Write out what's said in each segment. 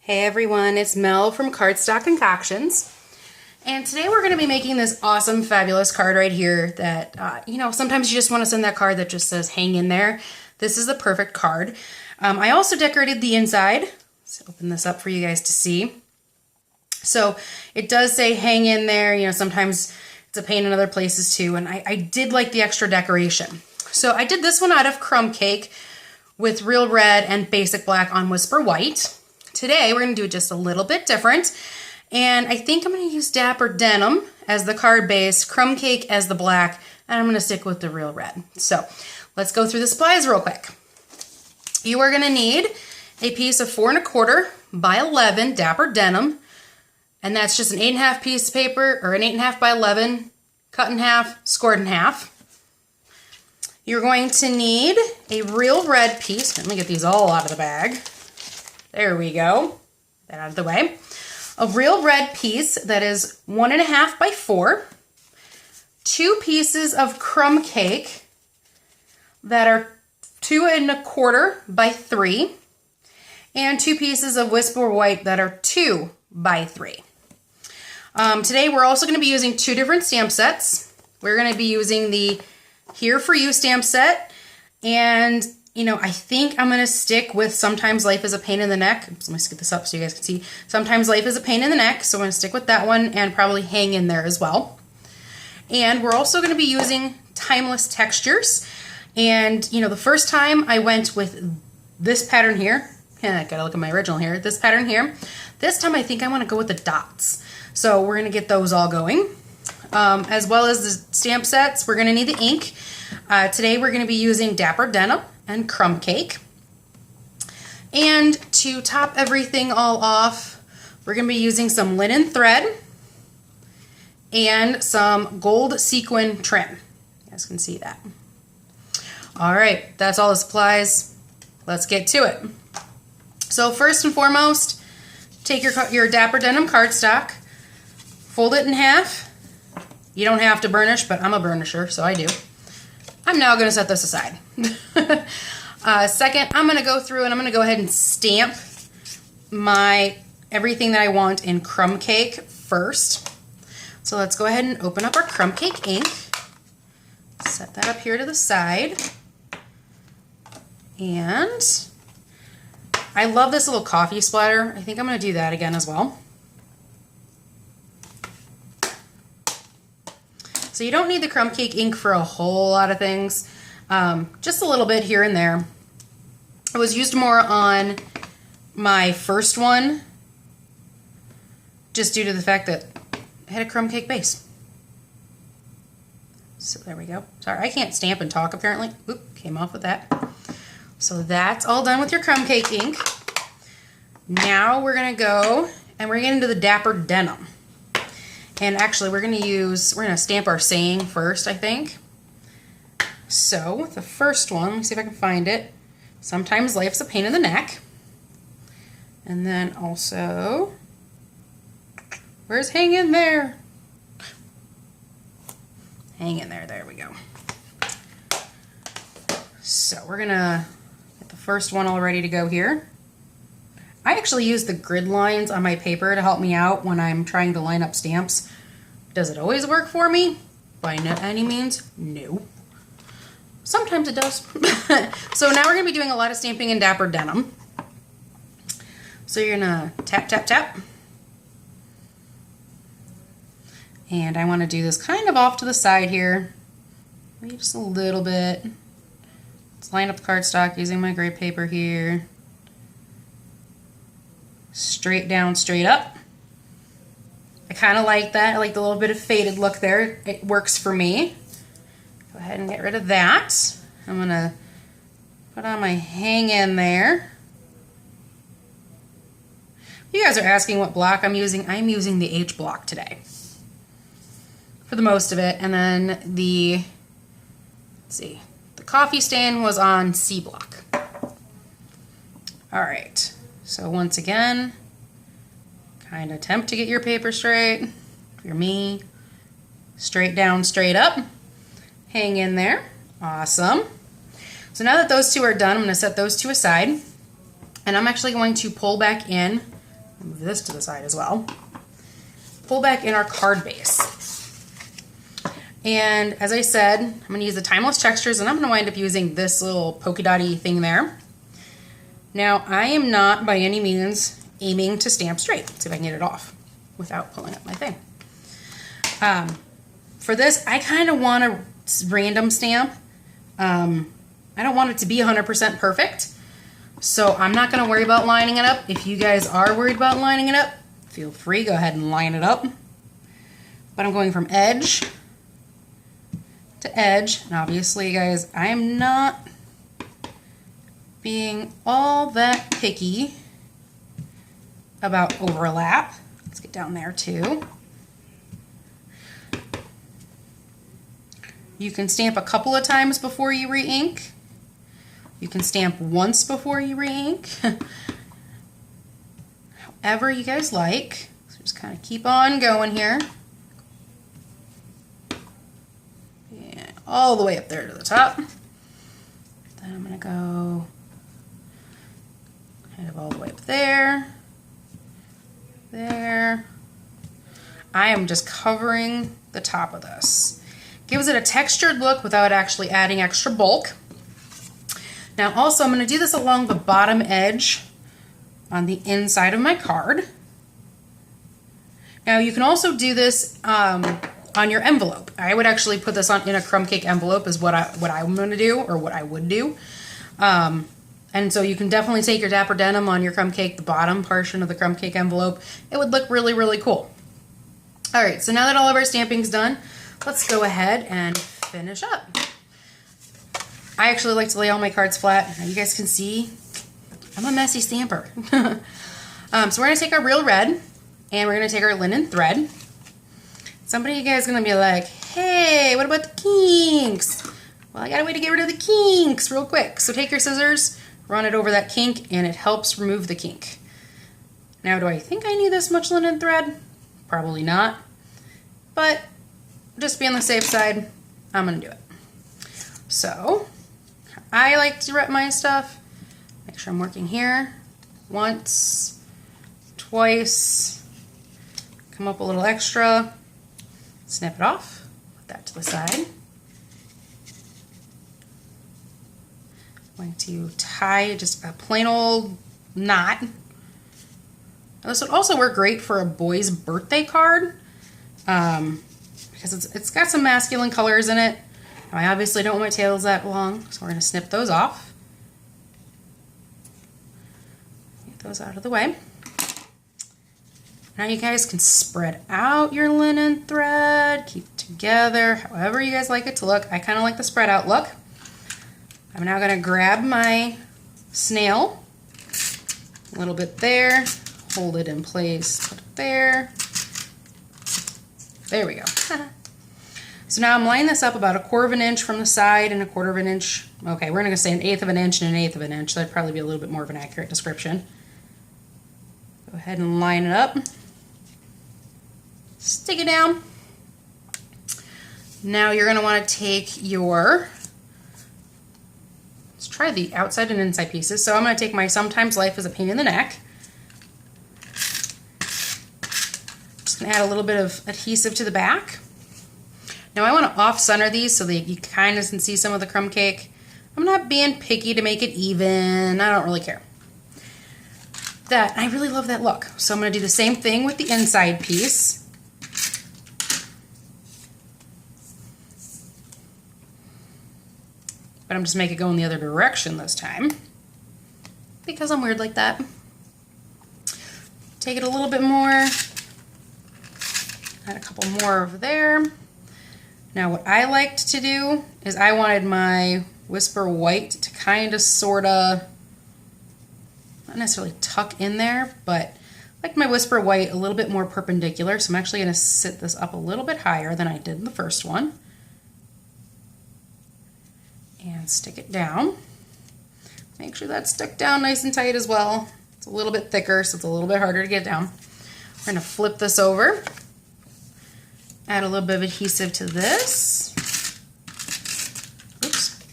Hey everyone, it's Mel from Cardstock Concoctions. And today we're going to be making this awesome, fabulous card right here that, sometimes you just want to send that card that just says hang in there. This is the perfect card. I also decorated the inside. Let's open this up for you guys to see. So it does say hang in there. Sometimes it's a pain in other places too. And I did like the extra decoration. So I did this one out of crumb cake with real red and basic black on Whisper White. Today, we're going to do it just a little bit different, and I think I'm going to use Dapper Denim as the card base, Crumb Cake as the black, and I'm going to stick with the real red. So, let's go through the supplies real quick. You are going to need a piece of 4 1/4 by 11 Dapper Denim, and that's just an 8 1/2 piece of paper, or an 8 1/2 by 11, cut in half, scored in half. You're going to need a real red piece. Let me get these all out of the bag. There we go. Get that out of the way. A real red piece that is 1 1/2 by 4. 2 pieces of crumb cake that are 2 1/4 by 3. And 2 pieces of Whisper White that are 2 by 3. Today we're also going to be using 2 different stamp sets. We're going to be using the Here For You stamp set, and I think I'm going to stick with Sometimes Life is a Pain in the Neck. Oops, let me skip this up so you guys can see. Sometimes Life is a Pain in the Neck, so I'm going to stick with that one and probably hang in there as well. And we're also going to be using Timeless Textures. And, the first time I went with this pattern here. I gotta look at my original here. This pattern here. This time I think I want to go with the dots. So we're going to get those all going. As well as the stamp sets, we're going to need the ink. Today we're going to be using Dapper Denim and Crumb Cake. And to top everything all off, we're going to be using some linen thread and some gold sequin trim. You guys can see that. All right, that's all the supplies. Let's get to it. So first and foremost, take your Dapper Denim cardstock, fold it in half. You don't have to burnish, but I'm a burnisher, so I do. I'm now going to set this aside. Second, I'm going to go through and I'm going to go ahead and stamp everything that I want in crumb cake first. So let's go ahead and open up our crumb cake ink. Set that up here to the side. And I love this little coffee splatter. I think I'm going to do that again as well. So you don't need the crumb cake ink for a whole lot of things. Just a little bit here and there. It was used more on my first one, just due to the fact that it had a crumb cake base. So there we go. Sorry, I can't stamp and talk apparently. Oop, came off with that. So that's all done with your crumb cake ink. Now we're gonna go and we're getting into the Dapper Denim. And actually we're gonna stamp our saying first, I think. So the first one, let me see if I can find it. Sometimes life's a pain in the neck. And then also, where's hang in there? Hang in there, there we go. So we're gonna get the first one all ready to go here. I actually use the grid lines on my paper to help me out when I'm trying to line up stamps. Does it always work for me? By any means, no. Sometimes it does. So now we're going to be doing a lot of stamping in Dapper Denim. So you're going to tap, tap, tap. And I want to do this kind of off to the side here. Maybe just a little bit. Let's line up the cardstock using my gray paper here. Straight down, straight up. I kind of like that. I like the little bit of faded look there. It works for me. Go ahead and get rid of that. I'm going to put on my hang in there. You guys are asking what block I'm using. I'm using the H block today for the most of it. And then let's see, the coffee stain was on C block. All right. So once again, kind of attempt to get your paper straight. If you're me, straight down, straight up. Hang in there. Awesome. So now that those two are done, I'm going to set those two aside. And I'm actually going to pull back in Move this to the side as well. Pull back in our card base. And as I said, I'm going to use the Timeless Textures, and I'm going to wind up using this little polka dotty thing there. Now, I am not by any means aiming to stamp straight. Let's see if I can get it off without pulling up my thing. For this, I kind of want a random stamp. I don't want it to be 100% perfect, so I'm not going to worry about lining it up. If you guys are worried about lining it up, feel free, go ahead and line it up. But I'm going from edge to edge, and obviously, guys, I am not being all that picky about overlap. Let's get down there too. You can stamp a couple of times before you re-ink. You can stamp once before you re-ink. However you guys like. So just kind of keep on going here. And all the way up there to the top. Then I'm going to go kind of all the way up there. There. I am just covering the top of this. Gives it a textured look without actually adding extra bulk. Now also I'm going to do this along the bottom edge on the inside of my card. Now you can also do this on your envelope. I would actually put this on in a crumb cake envelope is what I'm going to do, or what I would do. And so you can definitely take your Dapper Denim on your crumb cake, the bottom portion of the crumb cake envelope. It would look really, really cool. All right, so now that all of our stamping's done, let's go ahead and finish up. I actually like to lay all my cards flat. Now you guys can see I'm a messy stamper. So we're going to take our Real Red and we're going to take our linen thread. Somebody of you guys is going to be like, hey, what about the kinks? Well, I got a way to get rid of the kinks real quick. So take your scissors, run it over that kink, and it helps remove the kink. Now, do I think I need this much linen thread? Probably not. But just to be on the safe side, I'm going to do it. So I like to rep my stuff. Make sure I'm working here. Once, twice, come up a little extra, snip it off, put that to the side. I'm going to tie just a plain old knot. Now, this would also work great for a boy's birthday card because it's got some masculine colors in it. Now, I obviously don't want my tails that long, so we're going to snip those off. Get those out of the way. Now you guys can spread out your linen thread, keep it together, however you guys like it to look. I kind of like the spread out look. I'm now going to grab my snail, a little bit there, hold it in place, put it there. There we go. So now I'm lining this up about 1/4 of an inch from the side and 1/4 of an inch. Okay, we're going to say 1/8 of an inch and 1/8 of an inch. That'd probably be a little bit more of an accurate description. Go ahead and line it up. Stick it down. Now you're going to want to take your, let's try the outside and inside pieces. So I'm going to take my Sometimes Life is a Pain in the Neck. Just going to add a little bit of adhesive to the back. Now I want to off-center these so that you kind of can see some of the crumb cake. I'm not being picky to make it even. I don't really care. I really love that look. So I'm going to do the same thing with the inside piece. But I'm just making it go in the other direction this time because I'm weird like that. Take it a little bit more. Add a couple more over there. Now what I liked to do is I wanted my Whisper White to kind of sort of, not necessarily tuck in there, but I like my Whisper White a little bit more perpendicular. So I'm actually going to sit this up a little bit higher than I did in the first one. And stick it down. Make sure that's stuck down nice and tight as well. It's a little bit thicker, so it's a little bit harder to get down. We're going to flip this over. Add a little bit of adhesive to this. Oops.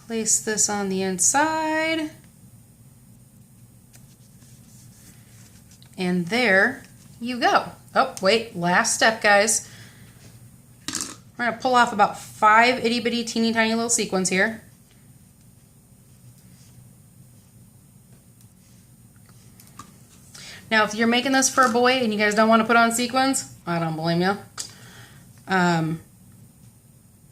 Place this on the inside. And there you go. Oh, wait, last step, guys. We're gonna pull off about 5 itty bitty teeny tiny little sequins here. Now, if you're making this for a boy and you guys don't want to put on sequins, I don't blame you.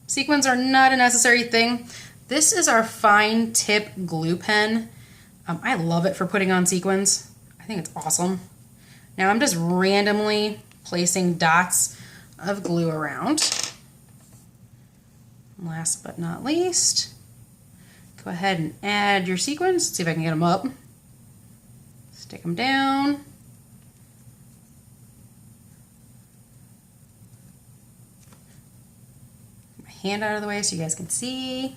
Sequins are not a necessary thing. This is our fine tip glue pen. I love it for putting on sequins. I think it's awesome. Now I'm just randomly placing dots of glue around. Last but not least, go ahead and add your sequins. Let's see if I can get them up. Stick them down. My hand out of the way so you guys can see.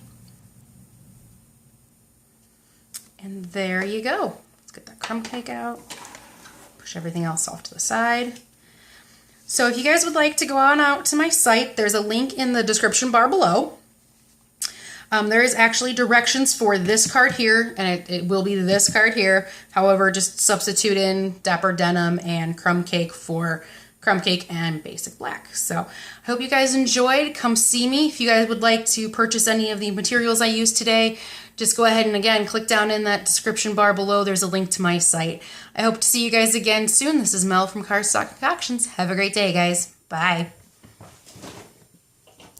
And there you go. Let's get that crumb cake out. Push everything else off to the side. So if you guys would like to go on out to my site, there's a link in the description bar below. There is actually directions for this card here, and it will be this card here. However, just substitute in Dapper Denim and Crumb Cake for Crumb Cake and Basic Black. So I hope you guys enjoyed. Come see me if you guys would like to purchase any of the materials I used today. Just go ahead and again, click down in that description bar below. There's a link to my site. I hope to see you guys again soon. This is Mel from Cardstock Concoctions. Have a great day, guys. Bye.